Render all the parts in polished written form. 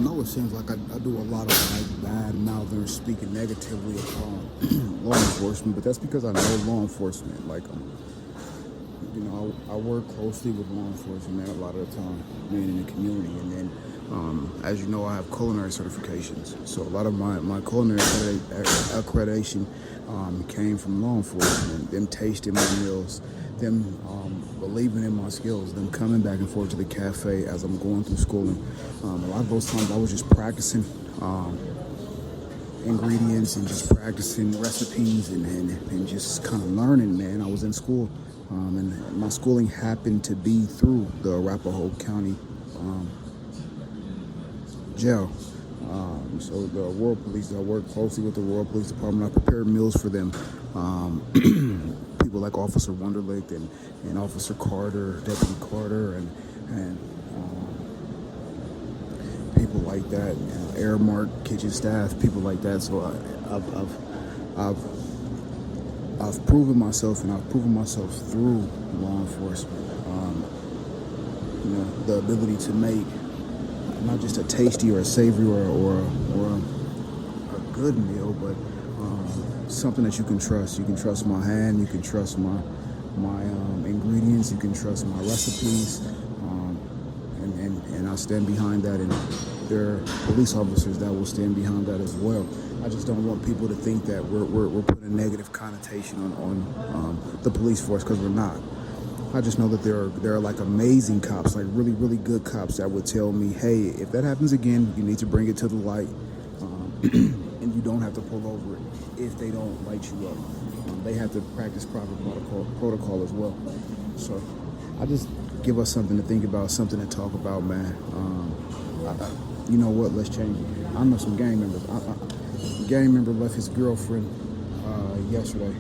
know it seems like I do a lot of like bad mouthing or speaking negatively of law enforcement, but that's because I know law enforcement. Like, I work closely with law enforcement, man, a lot of the time, being in the community. And then, as you know, I have culinary certifications. So a lot of my culinary accreditation came from law enforcement, them tasting my meals, them believing in my skills, them coming back and forth to the cafe as I'm going through schooling. A lot of those times I was just practicing ingredients and just practicing recipes and just kind of learning, man. I was in school, and my schooling happened to be through the Arapahoe County jail. So the Rural Police, I work closely with the Rural Police Department. I prepared meals for them. People like Officer Wunderlich and Officer Carter, Deputy Carter, and people like that, Airmark kitchen staff, people like that. So I've proven myself, and I've proven myself through law enforcement. The ability to make not just a tasty or a savory or a good meal, but something that you can trust. You can trust my hand. You can trust my ingredients. You can trust my recipes, and I stand behind that. And there are police officers that will stand behind that as well. I just don't want people to think that we're putting a negative connotation on the police force, because we're not. I just know that there are like amazing cops, like really, really good cops that would tell me, hey, if that happens again, you need to bring it to the light, and you don't have to pull over it if they don't light you up. They have to practice proper protocol as well. So I just give us something to think about, something to talk about, man. You know what? Let's change it. I know some gang members. A gang member left his girlfriend yesterday,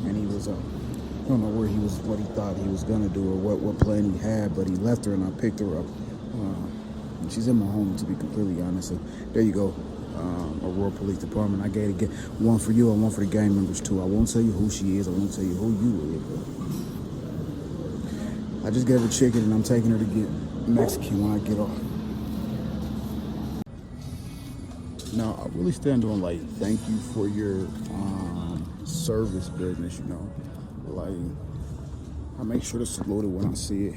and he was I don't know where he was, what he thought he was gonna do or what plan he had, but he left her, and I picked her up. And she's in my home, to be completely honest. So there you go, a Rural Police Department. I gave it one for you and one for the gang members too. I won't tell you who she is. I won't tell you who you is. I just gave her chicken, and I'm taking her to get Mexican when I get off. Now, I really stand on, like, thank you for your service business, Like, I make sure to salute it when I see it.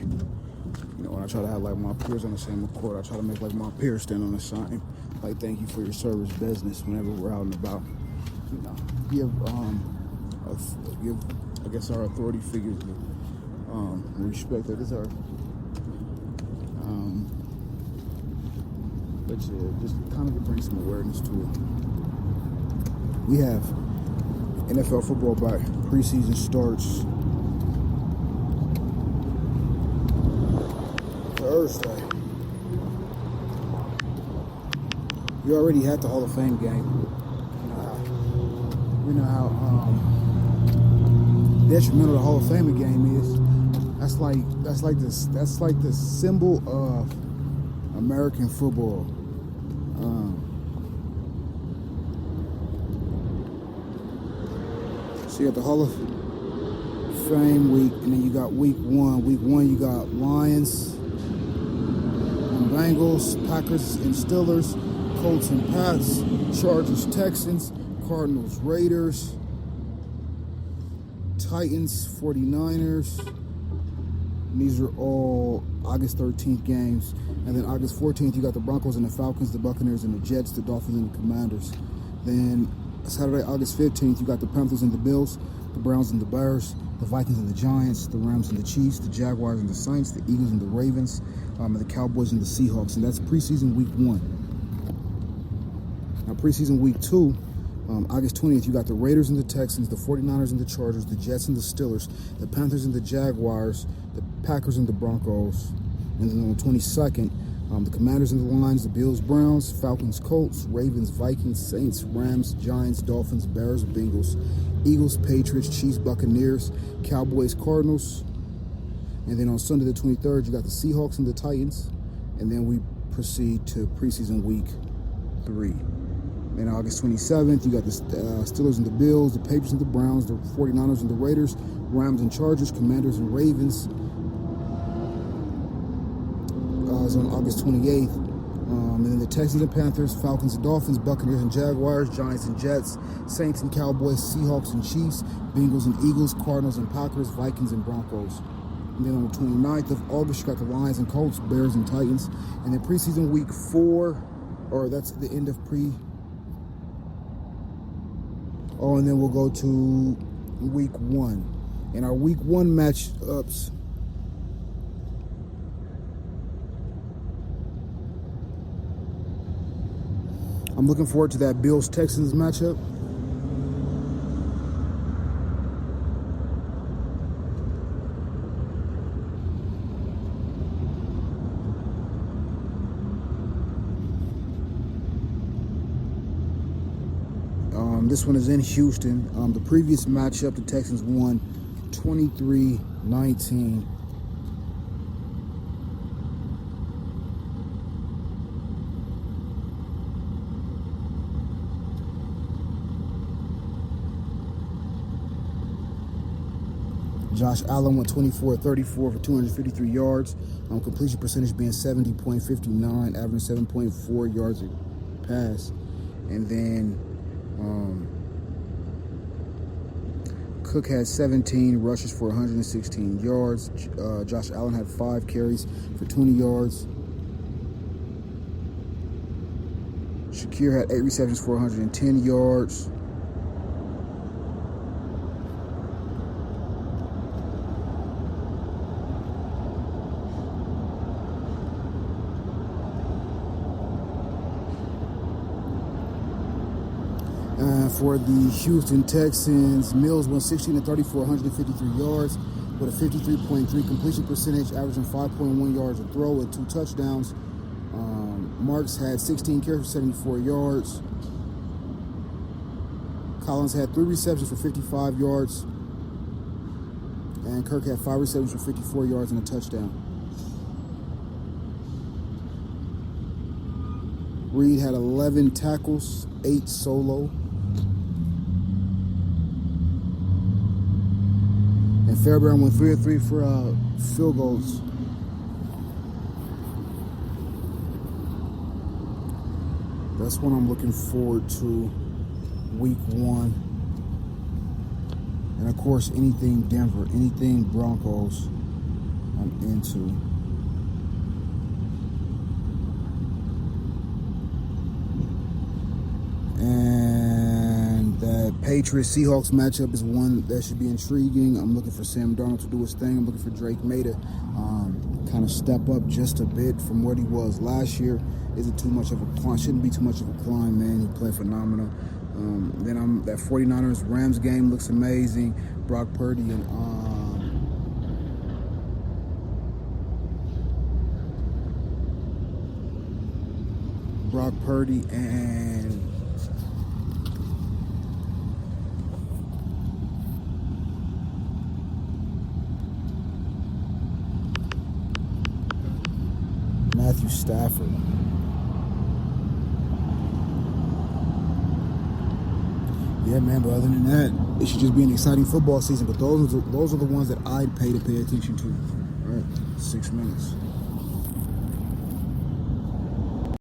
When I try to have, like, my peers on the same accord, I try to make, like, my peers stand on the sign. Like, thank you for your service business whenever we're out and about. Give, I guess, our authority figures respect. That is our, but yeah, just kind of bring some awareness to it. We have NFL football back. Preseason starts Thursday. You already had the Hall of Fame game. You know how detrimental the Hall of Fame game is. That's like the symbol of American football. So you got the Hall of Fame week, and then you got week one. Week one, you got Lions and Bengals, Packers and Steelers, Colts and Pats, Chargers, Texans, Cardinals, Raiders, Titans, 49ers. And these are all August 13th games. And then August 14th, you got the Broncos and the Falcons, the Buccaneers and the Jets, the Dolphins and the Commanders. Then Saturday, August 15th, you got the Panthers and the Bills, the Browns and the Bears, the Vikings and the Giants, the Rams and the Chiefs, the Jaguars and the Saints, the Eagles and the Ravens, and the Cowboys and the Seahawks. And that's preseason week one. Now, preseason week two, August 20th, you got the Raiders and the Texans, the 49ers and the Chargers, the Jets and the Steelers, the Panthers and the Jaguars, the Packers and the Broncos. And then on the 22nd, the Commanders and the Lions, the Bills, Browns, Falcons, Colts, Ravens, Vikings, Saints, Rams, Giants, Dolphins, Bears, Bengals, Eagles, Patriots, Chiefs, Buccaneers, Cowboys, Cardinals. And then on Sunday the 23rd, you got the Seahawks and the Titans. And then we proceed to preseason week 3. Then August 27th, you got the Steelers and the Bills, the Patriots and the Browns, the 49ers and the Raiders, Rams and Chargers, Commanders and Ravens. Is on August 28th. And then the Texans and Panthers, Falcons and Dolphins, Buccaneers and Jaguars, Giants and Jets, Saints and Cowboys, Seahawks and Chiefs, Bengals and Eagles, Cardinals and Packers, Vikings and Broncos. And then on the 29th of August, you got the Lions and Colts, Bears and Titans. And then preseason week 4, or that's the end of Oh, and then we'll go to week 1. And our week 1 matchups, I'm looking forward to that Bills-Texans matchup. This one is in Houston. The previous matchup, the Texans won 23-19. Josh Allen went 24-34 for 253 yards. Completion percentage being 70.59, averaging 7.4 yards a pass. And then Cook had 17 rushes for 116 yards. Josh Allen had 5 carries for 20 yards. Shakir had 8 receptions for 110 yards. For the Houston Texans, Mills went 16-34, 153 yards with a 53.3 completion percentage, averaging 5.1 yards a throw with 2 touchdowns. Marks had 16 carries for 74 yards. Collins had 3 receptions for 55 yards. And Kirk had 5 receptions for 54 yards and a touchdown. Reed had 11 tackles, 8 solo. And Fairbairn went 3 of 3 for field goals. That's what I'm looking forward to week 1. And of course, anything Denver, anything Broncos, I'm into. And that Patriots-Seahawks matchup is one that should be intriguing. I'm looking for Sam Darnold to do his thing. I'm looking for Drake May to kind of step up just a bit from what he was last year. Isn't too much of a climb. Shouldn't be too much of a climb, man. He played phenomenal. Then that 49ers-Rams game looks amazing. Brock Purdy and Matthew Stafford. Yeah, man, but other than that, it should just be an exciting football season. But those are the ones that I'd pay to pay attention to. All right, 6 minutes.